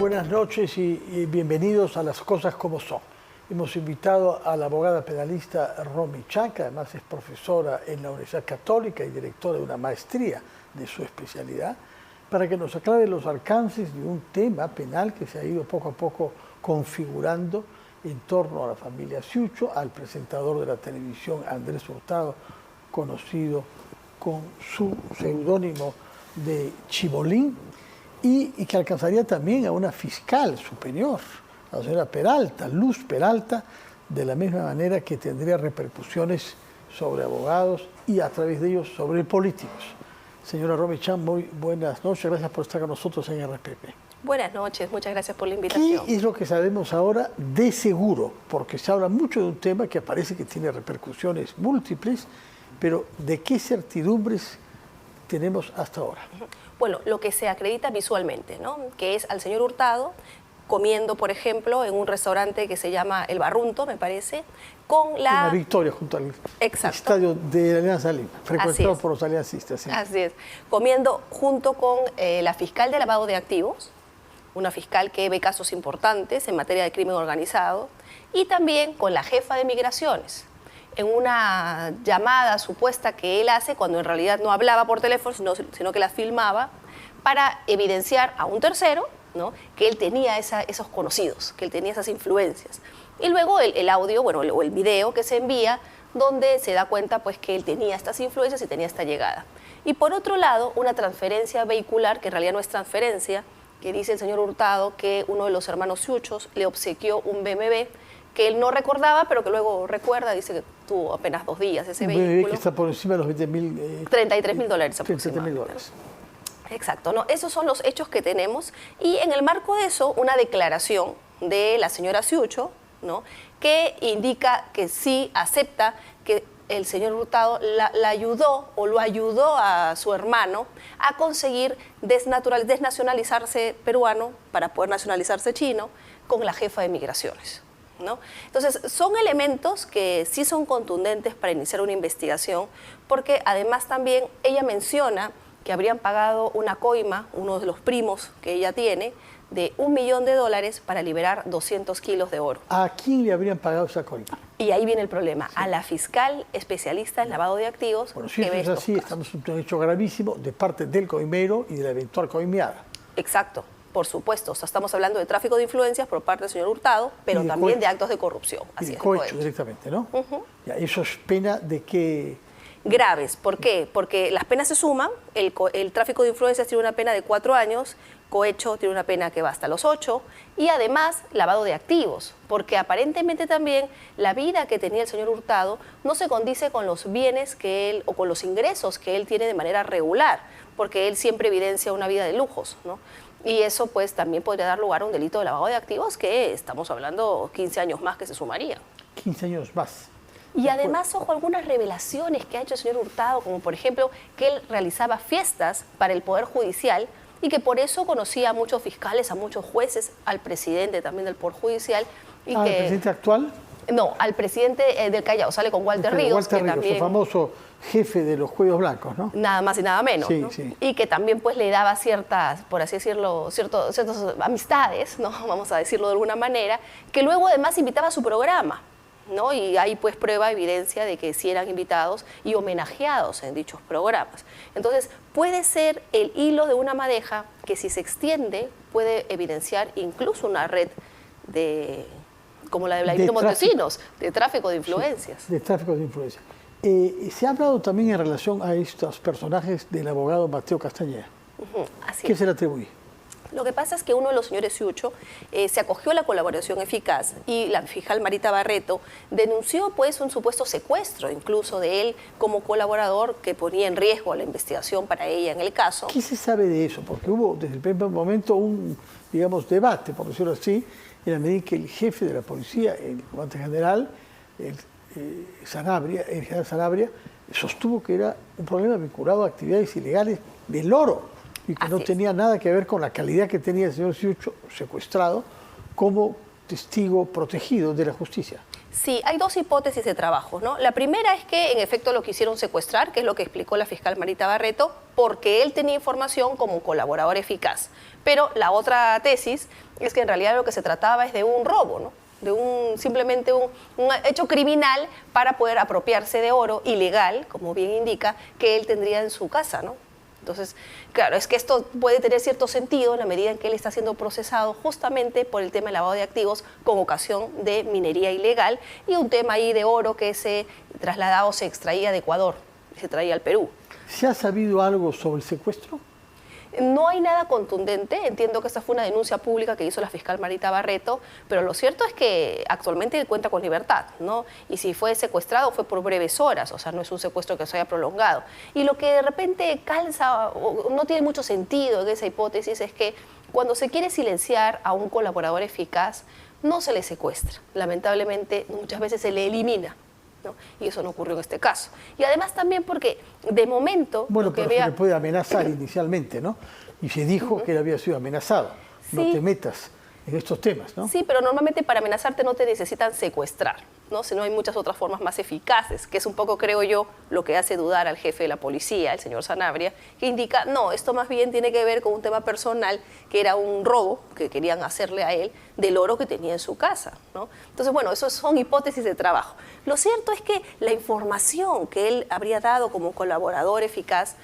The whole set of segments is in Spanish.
buenas noches y bienvenidos a Las Cosas Como Son. Hemos invitado a la abogada penalista Romy Chan, que además es profesora en la Universidad Católica y directora de una maestría de su especialidad, para que nos aclare los alcances de un tema penal que se ha ido poco a poco configurando en torno a la familia Ciucho, al presentador de la televisión Andrés Hurtado, conocido con su seudónimo de Chibolín, y que alcanzaría también a una fiscal superior, la señora Peralta, Luz Peralta, de la misma manera que tendría repercusiones sobre abogados y a través de ellos sobre políticos. Señora Romy Chan, muy buenas noches, gracias por estar con nosotros en RPP. Buenas noches, muchas gracias por la invitación. ¿Qué es lo que sabemos ahora de seguro? Porque se habla mucho de un tema que parece que tiene repercusiones múltiples, pero ¿de qué certidumbres tenemos hasta ahora? Bueno, lo que se acredita visualmente, ¿no? Que es al señor Hurtado comiendo, por ejemplo, en un restaurante que se llama El Barrunto, me parece, con la... Una Victoria, junto al Exacto. estadio de la Alianza Lima, frecuentado por los aliancistas. Sí. Así es, comiendo junto con la fiscal de lavado de activos, una fiscal que ve casos importantes en materia de crimen organizado, y también con la jefa de migraciones, en una llamada supuesta que él hace cuando en realidad no hablaba por teléfono, sino que la filmaba para evidenciar a un tercero, ¿no?, que él tenía esos conocidos, que él tenía esas influencias. Y luego el audio, bueno, o el video que se envía, donde se da cuenta pues, que él tenía estas influencias y tenía esta llegada. Y por otro lado, una transferencia vehicular, que en realidad no es transferencia, que dice el señor Hurtado que uno de los hermanos Ciuchos le obsequió un BMW, que él no recordaba, pero que luego recuerda, dice que tuvo apenas 2 días ese vehículo. Un BMW que está por encima de los 20.000... $33.000 aproximadamente. $33.000. Exacto, ¿no? Esos son los hechos que tenemos. Y en el marco de eso, una declaración de la señora Ciucho, ¿no?, que indica que sí acepta que el señor Hurtado la ayudó o lo ayudó a su hermano a conseguir desnacionalizarse peruano para poder nacionalizarse chino con la jefa de migraciones, ¿no? Entonces, son elementos que sí son contundentes para iniciar una investigación, porque además también ella menciona que habrían pagado una coima, uno de los primos que ella tiene, de $1 millón para liberar 200 kilos de oro. ¿A quién le habrían pagado esa coima? Y ahí viene el problema, sí, a la fiscal especialista en lavado de activos. Bueno, si eso es así, estamos ante un hecho gravísimo de parte del coimero y de la eventual coimeada. Exacto, por supuesto. O sea, estamos hablando de tráfico de influencias por parte del señor Hurtado, pero también de actos de corrupción. Así es, cohecho directamente, ¿no? Ya, eso es pena de que... Graves. ¿Por qué? Porque las penas se suman, el tráfico de influencias tiene una pena de 4 años, cohecho tiene una pena que va hasta los 8, y además lavado de activos, porque aparentemente también la vida que tenía el señor Hurtado no se condice con los bienes que él, o con los ingresos que él tiene de manera regular, porque él siempre evidencia una vida de lujos, ¿no? Y eso pues también podría dar lugar a un delito de lavado de activos que estamos hablando 15 años más que se sumarían. 15 años más. Y además, ojo, algunas revelaciones que ha hecho el señor Hurtado, como por ejemplo que él realizaba fiestas para el Poder Judicial y que por eso conocía a muchos fiscales, a muchos jueces, al presidente también del Poder Judicial. Y ¿Al presidente actual? No, al presidente del Callao, sale con Walter Ríos. Walter Ríos, también, el famoso jefe de los cuellos blancos, ¿no? Nada más y nada menos, sí, ¿no? Sí. Y que también pues le daba ciertas, por así decirlo, ciertas amistades, ¿no?, vamos a decirlo de alguna manera, que luego además invitaba a su programa, ¿no? Y hay pues prueba, evidencia de que sí eran invitados y homenajeados en dichos programas. Entonces, puede ser el hilo de una madeja que si se extiende puede evidenciar incluso una red de, como la de Vladimiro Montesinos, de tráfico de influencias. Sí, de tráfico de influencias. Se ha hablado también en relación a estos personajes del abogado Mateo Castañeda. ¿Qué se le atribuye? Lo que pasa es que uno de los señores Ciucho se acogió a la colaboración eficaz y la fiscal Marita Barreto denunció pues un supuesto secuestro incluso de él como colaborador que ponía en riesgo la investigación para ella en el caso. ¿Qué se sabe de eso? Porque hubo desde el primer momento un, digamos, debate, por decirlo así, en la medida que el jefe de la policía, el comandante general, el general Sanabria, sostuvo que era un problema vinculado a actividades ilegales del oro y que no tenía nada que ver con la calidad que tenía el señor Ciucho secuestrado como testigo protegido de la justicia. Sí, hay 2 hipótesis de trabajo, ¿no? La primera es que en efecto lo quisieron secuestrar, que es lo que explicó la fiscal Marita Barreto, porque él tenía información como colaborador eficaz. Pero la otra tesis es que en realidad lo que se trataba es de un robo, ¿no? De simplemente un hecho criminal para poder apropiarse de oro ilegal, como bien indica, que él tendría en su casa, ¿no? Entonces, claro, es que esto puede tener cierto sentido en la medida en que él está siendo procesado justamente por el tema del lavado de activos con ocasión de minería ilegal y un tema ahí de oro que se trasladaba o se extraía de Ecuador y se traía al Perú. ¿Se ha sabido algo sobre el secuestro? No hay nada contundente, entiendo que esta fue una denuncia pública que hizo la fiscal Marita Barreto, pero lo cierto es que actualmente él cuenta con libertad, ¿no? Y si fue secuestrado fue por breves horas, o sea, no es un secuestro que se haya prolongado. Y lo que de repente calza o no tiene mucho sentido en esa hipótesis es que cuando se quiere silenciar a un colaborador eficaz, no se le secuestra. Lamentablemente, muchas veces se le elimina, ¿no? Y eso no ocurrió en este caso. Y además también porque de momento... Bueno, pero se le puede amenazar inicialmente, ¿no? Y se dijo que él había sido amenazado. Sí. No te metas en estos temas, ¿no? Sí, pero normalmente para amenazarte no te necesitan secuestrar, ¿no? Sino hay muchas otras formas más eficaces, que es un poco, creo yo, lo que hace dudar al jefe de la policía, el señor Sanabria, que indica, no, esto más bien tiene que ver con un tema personal, que era un robo que querían hacerle a él del oro que tenía en su casa, ¿no? Entonces, bueno, eso son hipótesis de trabajo. Lo cierto es que la información que él habría dado como colaborador eficaz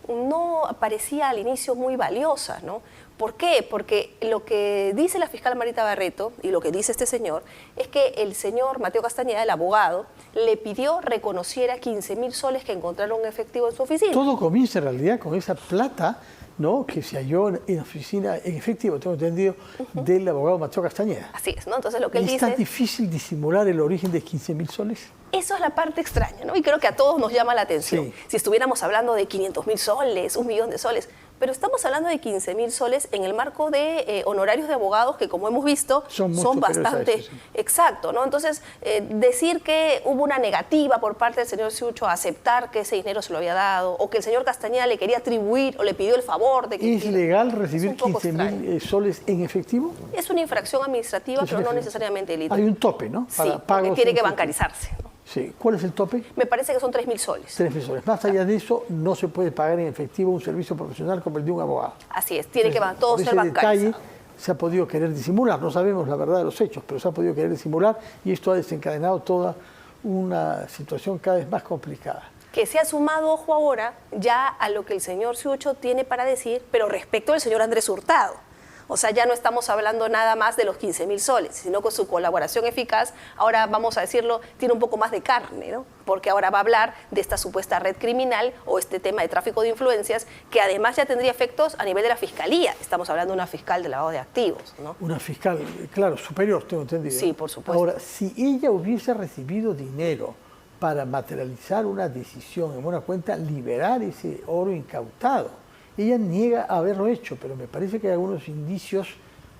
no parecía al inicio muy valiosa, ¿no? ¿Por qué? Porque lo que dice la fiscal Marita Barreto y lo que dice este señor es que el señor Mateo Castañeda, el abogado, le pidió reconociera 15.000 soles que encontraron en efectivo en su oficina. Todo comienza en realidad con esa plata, ¿no?, que se halló en oficina, en efectivo, tengo entendido, del abogado Mateo Castañeda. Así es, ¿no? Entonces lo que él dice... ¿Es tan difícil disimular el origen de 15.000 soles? Eso es la parte extraña, ¿no? Y creo que a todos nos llama la atención. Sí. Si estuviéramos hablando de 500.000 soles, 1.000.000 de soles, pero estamos hablando de 15.000 soles en el marco de honorarios de abogados que, como hemos visto, son bastante... Eso, sí. Exacto, ¿no? Entonces, decir que hubo una negativa por parte del señor Ciucho a aceptar que ese dinero se lo había dado, o que el señor Castañeda le quería atribuir o le pidió el favor de que... ¿Es legal recibir 15.000 soles en efectivo? Es una infracción administrativa, pero no necesariamente ilícita. Hay un tope, ¿no? Para sí, porque tiene que bancarizarse, ¿no? Sí. ¿Cuál es el tope? Me parece que son 3.000 soles. 3.000 soles. Más allá de eso, no se puede pagar en efectivo un servicio profesional como el de un abogado. Así es, tiene que todo ser bancarizado. Detalle se ha podido querer disimular, no sabemos la verdad de los hechos, pero se ha podido querer disimular y esto ha desencadenado toda una situación cada vez más complicada. Que se ha sumado, ojo ahora, ya a lo que el señor Ciucho tiene para decir, pero respecto al señor Andrés Hurtado. O sea, ya no estamos hablando nada más de los 15.000 soles, sino con su colaboración eficaz, ahora vamos a decirlo, tiene un poco más de carne, ¿no? Porque ahora va a hablar de esta supuesta red criminal o este tema de tráfico de influencias, que además ya tendría efectos a nivel de la fiscalía. Estamos hablando de una fiscal de lavado de activos, ¿no? Una fiscal, claro, superior, tengo entendido. Sí, por supuesto. Ahora, si ella hubiese recibido dinero para materializar una decisión en una cuenta, liberar ese oro incautado, ella niega haberlo hecho, pero me parece que hay algunos indicios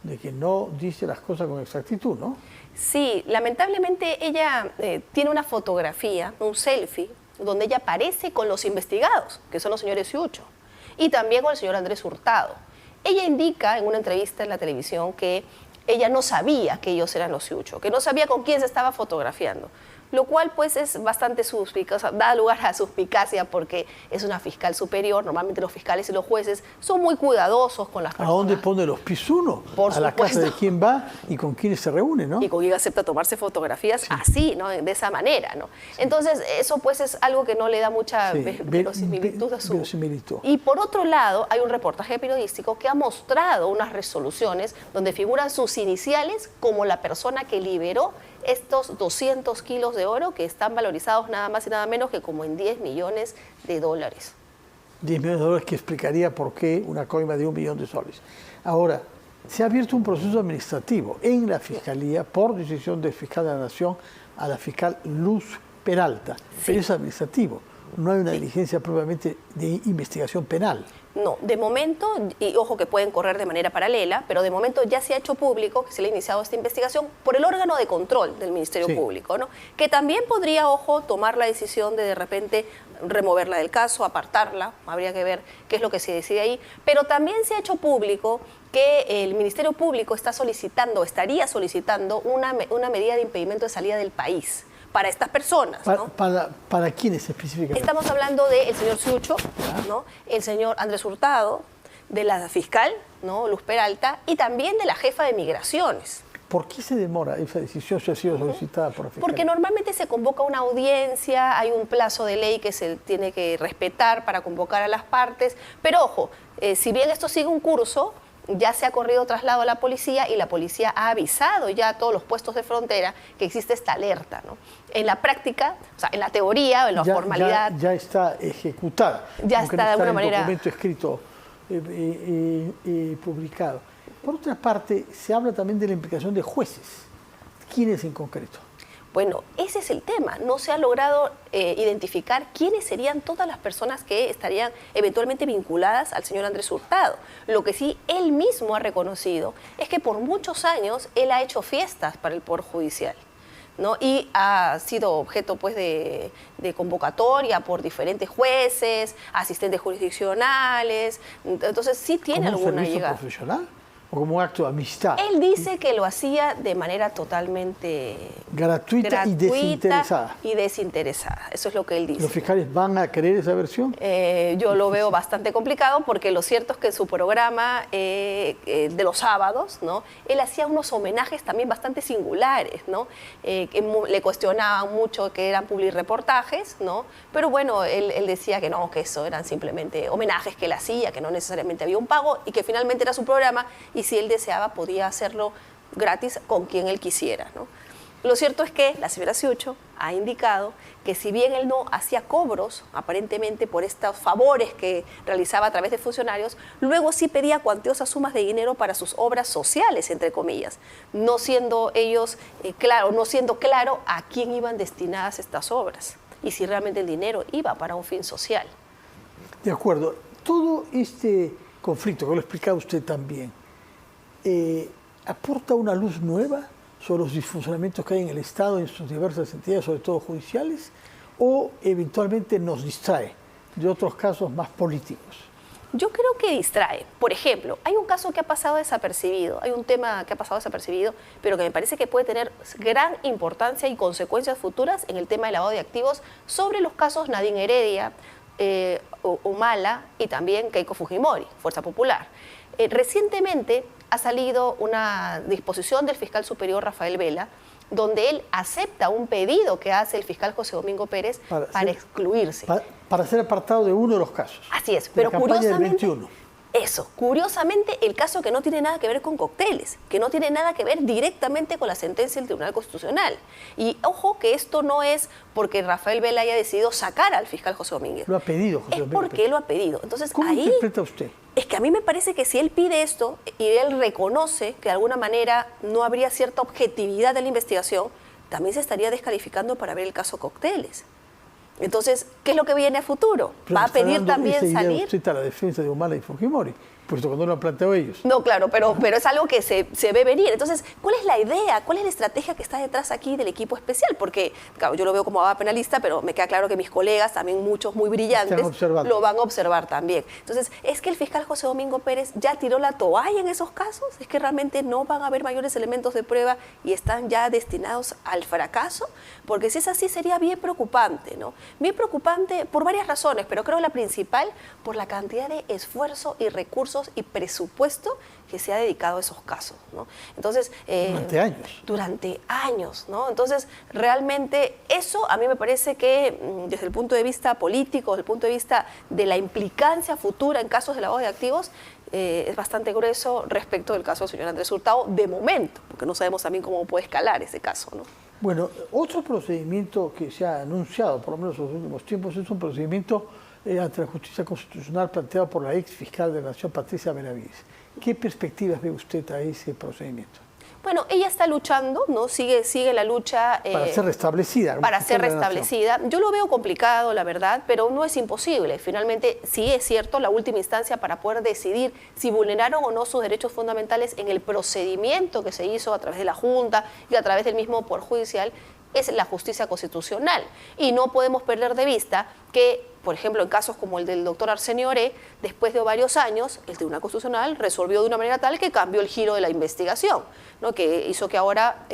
de que no dice las cosas con exactitud, ¿no? Sí, lamentablemente ella tiene una fotografía, un selfie, donde ella aparece con los investigados, que son los señores Ciucho, y también con el señor Andrés Hurtado. Ella indica en una entrevista en la televisión que ella no sabía que ellos eran los Ciucho, que no sabía con quién se estaba fotografiando, lo cual pues es bastante suspicaz, da lugar a suspicacia porque es una fiscal superior. Normalmente los fiscales y los jueces son muy cuidadosos con las personas. ¿A dónde pone los pies uno? Por a la casa de quién va y con quiénes se reúne, ¿no? Y con quién acepta tomarse fotografías, sí, así, ¿no? De esa manera, ¿no? Sí. Entonces eso pues es algo que no le da mucha verosimilitud a su... Y por otro lado hay un reportaje periodístico que ha mostrado unas resoluciones donde figuran sus iniciales como la persona que liberó estos 200 kilos de oro que están valorizados nada más y nada menos que como en 10 millones de dólares. 10 millones de dólares que explicaría por qué una coima de 1 millón de soles. Ahora, se ha abierto un proceso administrativo en la Fiscalía por decisión del fiscal de la Nación a la fiscal Luz Peralta, pero es administrativo. No hay una diligencia propiamente de investigación penal. No, de momento, y ojo que pueden correr de manera paralela, pero de momento ya se ha hecho público que se le ha iniciado esta investigación por el órgano de control del Ministerio Público, ¿no? Que también podría, ojo, tomar la decisión de repente removerla del caso, apartarla, habría que ver qué es lo que se decide ahí, pero también se ha hecho público que el Ministerio Público estaría solicitando una medida de impedimento de salida del país para estas personas, ¿no? ¿Para quiénes específicamente? Estamos hablando del señor Ciucho, ¿no? El señor Andrés Hurtado, de la fiscal, ¿no?, Luz Peralta, y también de la jefa de migraciones. ¿Por qué se demora esa decisión si ha sido solicitada por la fiscal? Porque normalmente se convoca una audiencia, hay un plazo de ley que se tiene que respetar para convocar a las partes, pero ojo, si bien esto sigue un curso, ya se ha corrido traslado a la policía y la policía ha avisado ya a todos los puestos de frontera que existe esta alerta, ¿no? En la práctica, o sea, en la teoría, en la formalidad... Ya está ejecutada. Ya está de alguna manera... un documento escrito y publicado. Por otra parte, se habla también de la implicación de jueces. ¿Quiénes en concreto? Bueno, ese es el tema. No se ha logrado identificar quiénes serían todas las personas que estarían eventualmente vinculadas al señor Andrés Hurtado. Lo que sí él mismo ha reconocido es que por muchos años él ha hecho fiestas para el Poder Judicial, ¿no? Y ha sido objeto, pues, de convocatoria por diferentes jueces, asistentes jurisdiccionales. Entonces sí tiene alguna llegada. ¿Como un servicio profesional? ¿O como un acto de amistad? Él dice que lo hacía de manera totalmente gratuita y desinteresada. Y desinteresada, eso es lo que él dice. ¿Los fiscales van a creer esa versión? Yo lo veo bastante complicado porque lo cierto es que en su programa de los sábados, ¿no?, él hacía unos homenajes también bastante singulares, ¿no? Que le cuestionaban mucho que eran publireportajes, ¿no? Pero bueno, él decía que no, que eso eran simplemente homenajes que él hacía, que no necesariamente había un pago y que finalmente era su programa y si él deseaba podía hacerlo gratis con quien él quisiera, ¿no? Lo cierto es que la señora Ciucho ha indicado que si bien él no hacía cobros aparentemente por estos favores que realizaba a través de funcionarios, luego sí pedía cuantiosas sumas de dinero para sus obras sociales, entre comillas, no siendo ellos no siendo claro a quién iban destinadas estas obras y si realmente el dinero iba para un fin social. De acuerdo. Todo este conflicto, que lo ha explicado usted también, ¿aporta una luz nueva sobre los disfuncionamientos que hay en el Estado, en sus diversas entidades, sobre todo judiciales, o eventualmente nos distrae de otros casos más políticos? Yo creo que distrae. Por ejemplo, hay un caso que ha pasado desapercibido, hay un tema que ha pasado desapercibido, pero que me parece que puede tener gran importancia y consecuencias futuras en el tema del lavado de activos sobre los casos Nadine Heredia, Humala y también Keiko Fujimori, Fuerza Popular. Recientemente ha salido una disposición del fiscal superior Rafael Vela, donde él acepta un pedido que hace el fiscal José Domingo Pérez para excluirse. Para ser apartado de uno de los casos. Así es, pero curiosamente... 21. Eso, curiosamente el caso que no tiene nada que ver con cócteles, que no tiene nada que ver directamente con la sentencia del Tribunal Constitucional. Y ojo que esto no es porque Rafael Vela haya decidido sacar al fiscal José Domínguez. Lo ha pedido José Domínguez. Es porque él lo ha pedido. Entonces, ¿cómo ahí interpreta usted? Es que a mí me parece que si él pide esto y él reconoce que de alguna manera no habría cierta objetividad de la investigación, también se estaría descalificando para ver el caso cócteles. Entonces, ¿qué es lo que viene a futuro? Pero ¿Va a pedir también salir? Usted está la defensa de Humala y Fujimori, puesto que no lo han planteado ellos. No, claro, pero es algo que se ve venir. Entonces, ¿cuál es la idea? ¿Cuál es la estrategia que está detrás aquí del equipo especial? Porque, claro, yo lo veo como abogada penalista, pero me queda claro que mis colegas, también muchos muy brillantes, lo van a observar también. Entonces, ¿es que el fiscal José Domingo Pérez ya tiró la toalla en esos casos? ¿Es que realmente no van a haber mayores elementos de prueba y están ya destinados al fracaso? Porque si es así, sería bien preocupante, ¿no? Bien preocupante por varias razones, pero creo la principal por la cantidad de esfuerzo y recursos y presupuesto que se ha dedicado a esos casos, ¿no? Entonces, durante años. Durante años, ¿no? Entonces, realmente eso a mí me parece que desde el punto de vista político, desde el punto de vista de la implicancia futura en casos de lavado de activos, es bastante grueso respecto del caso del señor Andrés Hurtado de momento, porque no sabemos también cómo puede escalar ese caso, ¿no? Bueno, otro procedimiento que se ha anunciado, por lo menos en los últimos tiempos, es un procedimiento ante la justicia constitucional planteado por la ex fiscal de la Nación, Patricia Benavides. ¿Qué perspectivas ve usted a ese procedimiento? Bueno, ella está luchando, ¿no? Sigue la lucha. Para ser restablecida. Para ser restablecida. Yo lo veo complicado, la verdad, pero no es imposible. Finalmente, sí es cierto, la última instancia para poder decidir si vulneraron o no sus derechos fundamentales en el procedimiento que se hizo a través de la Junta y a través del mismo Poder Judicial es la justicia constitucional. Y no podemos perder de vista que por ejemplo, en casos como el del doctor Arsenio Oré, después de varios años, el Tribunal Constitucional resolvió de una manera tal que cambió el giro de la investigación, ¿no? Que hizo que ahora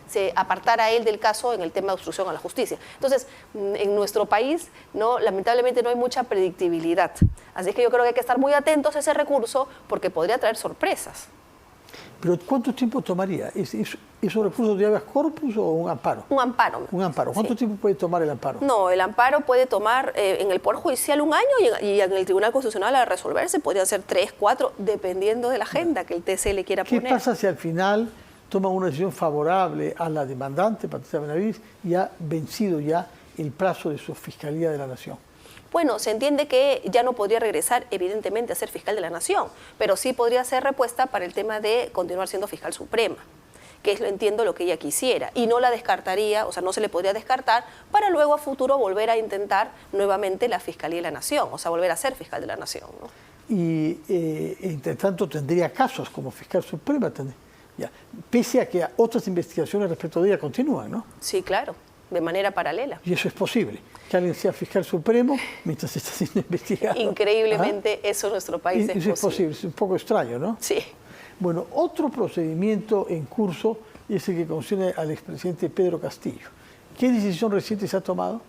se apartara él del caso en el tema de obstrucción a la justicia. Entonces, en nuestro país, ¿no? Lamentablemente no hay mucha predictibilidad. Así que yo creo que hay que estar muy atentos a ese recurso porque podría traer sorpresas. ¿Pero cuánto tiempo tomaría? ¿Es un recurso de habeas corpus o un amparo? Un amparo. Un amparo. ¿Cuánto Sí. tiempo puede tomar el amparo? No, el amparo puede tomar en el Poder Judicial un año y en el Tribunal Constitucional al resolverse podrían ser 3, 4, dependiendo de la agenda que el TC le quiera ¿Qué poner. pasa si al final toman una decisión favorable a la demandante, Patricia Benavides, y ha vencido ya el plazo de su Fiscalía de la Nación? Bueno, se entiende que ya no podría regresar, evidentemente, a ser fiscal de la Nación, pero sí podría ser repuesta para el tema de continuar siendo fiscal suprema, que es, lo entiendo, lo que ella quisiera. Y no la descartaría, o sea, no se le podría descartar para luego a futuro volver a intentar nuevamente la Fiscalía de la Nación, o sea, volver a ser fiscal de la Nación, ¿no? Y entre tanto tendría casos como fiscal suprema, ya, pese a que otras investigaciones respecto de ella continúan, ¿no? Sí, claro, de manera paralela. Y eso es posible, que alguien sea fiscal supremo mientras está siendo investigado. Increíblemente, eso en nuestro país Eso es posible, es un poco extraño, ¿no? Sí. Bueno, otro procedimiento en curso es el que concierne al expresidente Pedro Castillo. ¿Qué decisión reciente se ha tomado?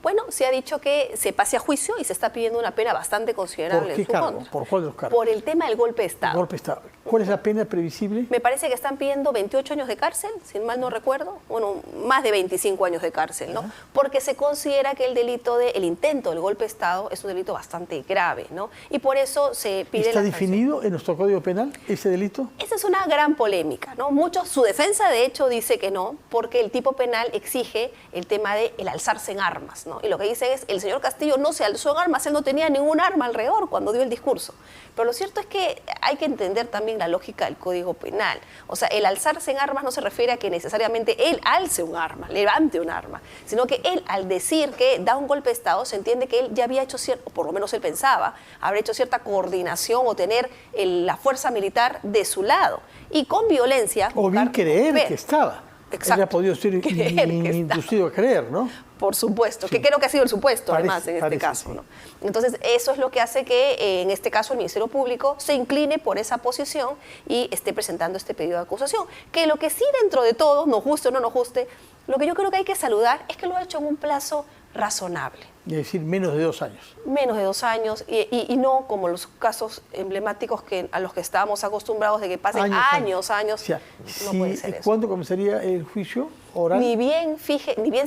Bueno, se ha dicho que se pase a juicio y se está pidiendo una pena bastante considerable ¿Por qué en su cargo? contra. ¿Por cuál de los cargos? Por el tema del golpe de Estado. Golpe de Estado. ¿Cuál es la pena previsible? Me parece que están pidiendo 28 años de cárcel, si mal no recuerdo, bueno, más de 25 años de cárcel, ¿no? Porque se considera que el intento del golpe de Estado es un delito bastante grave, ¿no? Y por eso se pide ¿Está la definido en nuestro Código Penal ese delito? Esa es una gran polémica, ¿no? Su defensa, de hecho, dice que no, porque el tipo penal exige el tema de el alzarse en armas, ¿no? Y lo que dicen es, el señor Castillo no se alzó en armas, él no tenía ningún arma alrededor cuando dio el discurso. Pero lo cierto es que hay que entender también la lógica del Código Penal. O sea, el alzarse en armas no se refiere a que necesariamente él alce un arma, levante un arma, sino que él, al decir que da un golpe de Estado, se entiende que él ya había hecho cierto, por lo menos él pensaba, haber hecho cierta coordinación o tener la fuerza militar de su lado. Y con violencia... O bien creer ver. que estaba. Exacto. Él ha podido ser inducido a creer, ¿no? Por supuesto, Sí. que creo que ha sido el supuesto, Parece, además, en este parece, caso, sí. ¿no? Entonces, eso es lo que hace que, en este caso, el Ministerio Público se incline por esa posición y esté presentando este pedido de acusación. Que lo que sí, dentro de todo, nos guste o no nos guste, lo que yo creo que hay que saludar es que lo ha hecho en un plazo razonable. Es decir, menos de 2 años. Menos de 2 años y no como los casos emblemáticos a los que estábamos acostumbrados de que pasen años. O sea, No puede ser eso. ¿Cuándo comenzaría el juicio oral? Ni bien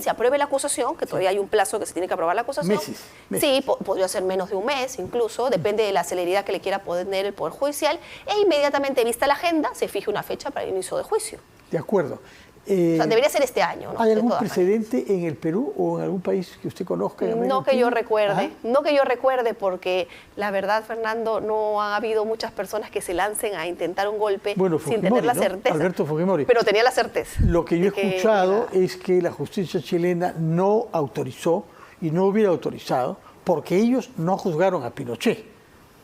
se apruebe la acusación, que todavía hay un plazo que se tiene que aprobar la acusación. Meses. Sí, podría ser menos de un mes incluso, depende de la celeridad que le quiera poner el Poder Judicial, e inmediatamente vista la agenda se fije una fecha para el inicio de juicio. De acuerdo. O sea, debería ser este año, ¿no? ¿Hay De algún todas precedente en el Perú o en algún país que usted conozca? en América No que yo Latina? recuerde, ¿Ah? no que yo recuerde, porque la verdad, Fernando, no ha habido muchas personas que se lancen a intentar un golpe Bueno, sin Fujimori, tener la ¿no? certeza. Alberto Fujimori. Pero tenía la certeza. Lo que yo he de que escuchado era- es que la justicia chilena no autorizó y no hubiera autorizado porque ellos no juzgaron a Pinochet.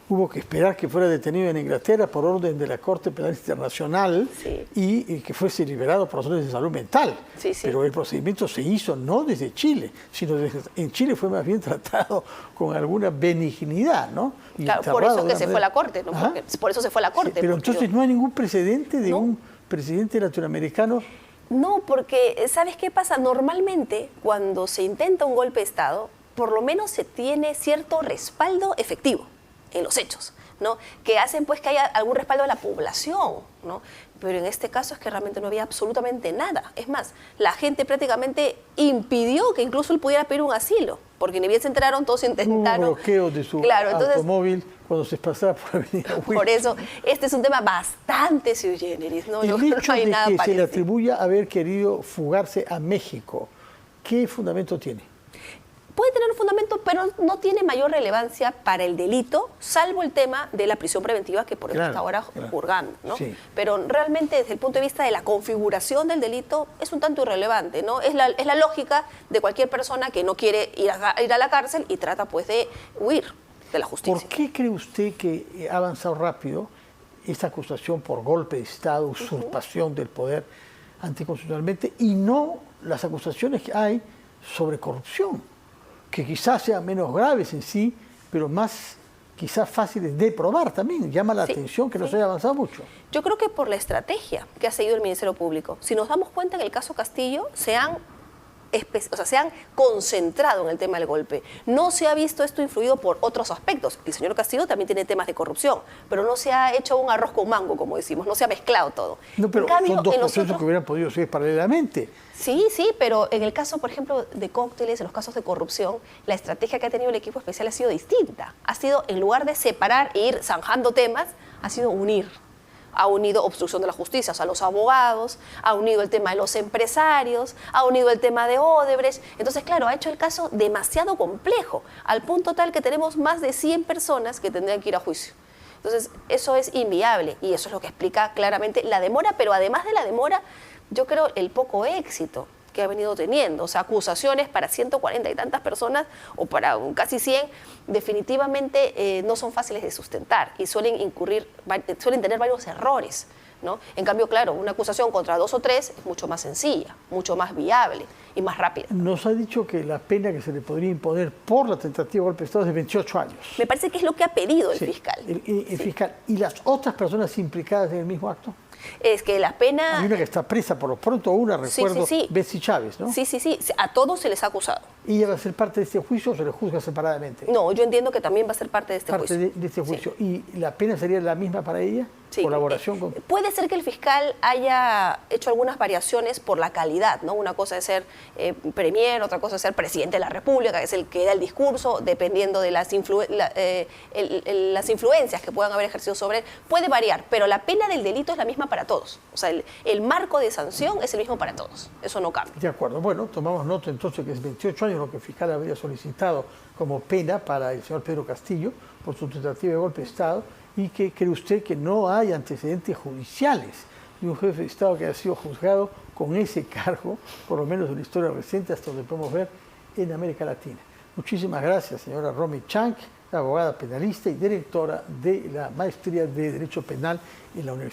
Hubo que esperar que fuera detenido en Inglaterra por orden de la Corte Penal Internacional Sí. y que fuese liberado por razones de salud mental. Sí, sí. Pero el procedimiento se hizo no desde Chile, sino en Chile fue más bien tratado con alguna benignidad, ¿no? Y Claro, por enterrado eso de que una se fue manera- a la Corte, ¿no? Ajá. Porque por eso se fue a la Corte. Sí, pero porque entonces no hay ningún precedente de No. un presidente latinoamericano. No, porque ¿sabes qué pasa? Normalmente cuando se intenta un golpe de Estado, por lo menos se tiene cierto respaldo efectivo en los hechos, ¿no? Que hacen pues que haya algún respaldo de la población, ¿no? Pero en este caso es que realmente no había absolutamente nada. Es más, la gente prácticamente impidió que incluso él pudiera pedir un asilo, porque ni bien se enteraron, todos Un intentaron. bloqueo de su Claro, entonces, automóvil cuando se pasaba por Avenida Huila. por eso, este es un tema bastante sui generis, ¿no? Yo El creo que hecho no hay de nada que se le parecido. atribuya haber querido fugarse a México, ¿qué fundamento tiene? Puede tener un fundamento, pero no tiene mayor relevancia para el delito, salvo el tema de la prisión preventiva que por eso Claro, está ahora claro. juzgando, ¿no? Sí. Pero realmente desde el punto de vista de la configuración del delito es un tanto irrelevante, ¿no? Es la lógica de cualquier persona que no quiere ir a la cárcel y trata pues de huir de la justicia. ¿Por qué cree usted que ha avanzado rápido esta acusación por golpe de Estado, usurpación del poder anticonstitucionalmente y no las acusaciones que hay sobre corrupción? que quizás sean menos graves en sí, pero más quizás fáciles de probar también. Llama la atención que no se haya avanzado mucho. Yo creo que por la estrategia que ha seguido el Ministerio Público. Si nos damos cuenta, en el caso Castillo se han concentrado en el tema del golpe. No se ha visto esto influido por otros aspectos. El señor Castillo también tiene temas de corrupción, pero no se ha hecho un arroz con mango, como decimos, no se ha mezclado todo. No, pero en cambio, son dos procesos que hubieran podido seguir paralelamente. Sí, sí, pero en el caso, por ejemplo, de cócteles, en los casos de corrupción, la estrategia que ha tenido el equipo especial ha sido distinta. Ha sido, en lugar de separar e ir zanjando temas, ha sido unir. Ha unido obstrucción de la justicia, o sea, los abogados, ha unido el tema de los empresarios, ha unido el tema de Odebrecht. Entonces, claro, ha hecho el caso demasiado complejo, al punto tal que tenemos más de 100 personas que tendrían que ir a juicio. Entonces, eso es inviable y eso es lo que explica claramente la demora, pero además de la demora, yo creo el poco éxito que ha venido teniendo. O sea, acusaciones para 140 y tantas personas o para casi 100, definitivamente no son fáciles de sustentar y suelen tener varios errores, ¿no? En cambio, claro, una acusación contra 2 o 3 es mucho más sencilla, mucho más viable y más rápida. Nos ha dicho que la pena que se le podría imponer por la tentativa de golpe de Estado es de 28 años. Me parece que es lo que ha pedido el fiscal. El fiscal. ¿Y las otras personas implicadas en el mismo acto? Es que la pena... Hay una que está presa por lo pronto, una, recuerdo, Betsy Chávez, ¿no? Sí, a todos se les ha acusado. ¿Y ella va a ser parte de este juicio o se le juzga separadamente? No, yo entiendo que también va a ser parte de este juicio. Parte de este juicio. ¿Y la pena sería la misma para ella? Sí. ¿Colaboración con...? Puede ser que el fiscal haya hecho algunas variaciones por la calidad, ¿no? Una cosa es ser premier, otra cosa es ser presidente de la República, que es el que da el discurso, dependiendo de las influencias que puedan haber ejercido sobre él. Puede variar, pero la pena del delito es la misma para todos. O sea, el marco de sanción es el mismo para todos. Eso no cambia. De acuerdo. Bueno, tomamos nota entonces que es 28 años lo que el fiscal habría solicitado como pena para el señor Pedro Castillo por su tentativa de golpe de Estado y que cree usted que no hay antecedentes judiciales de un jefe de Estado que haya sido juzgado con ese cargo, por lo menos en la historia reciente, hasta donde podemos ver en América Latina. Muchísimas gracias, señora Romy Chang, abogada penalista y directora de la Maestría de Derecho Penal en la Universidad.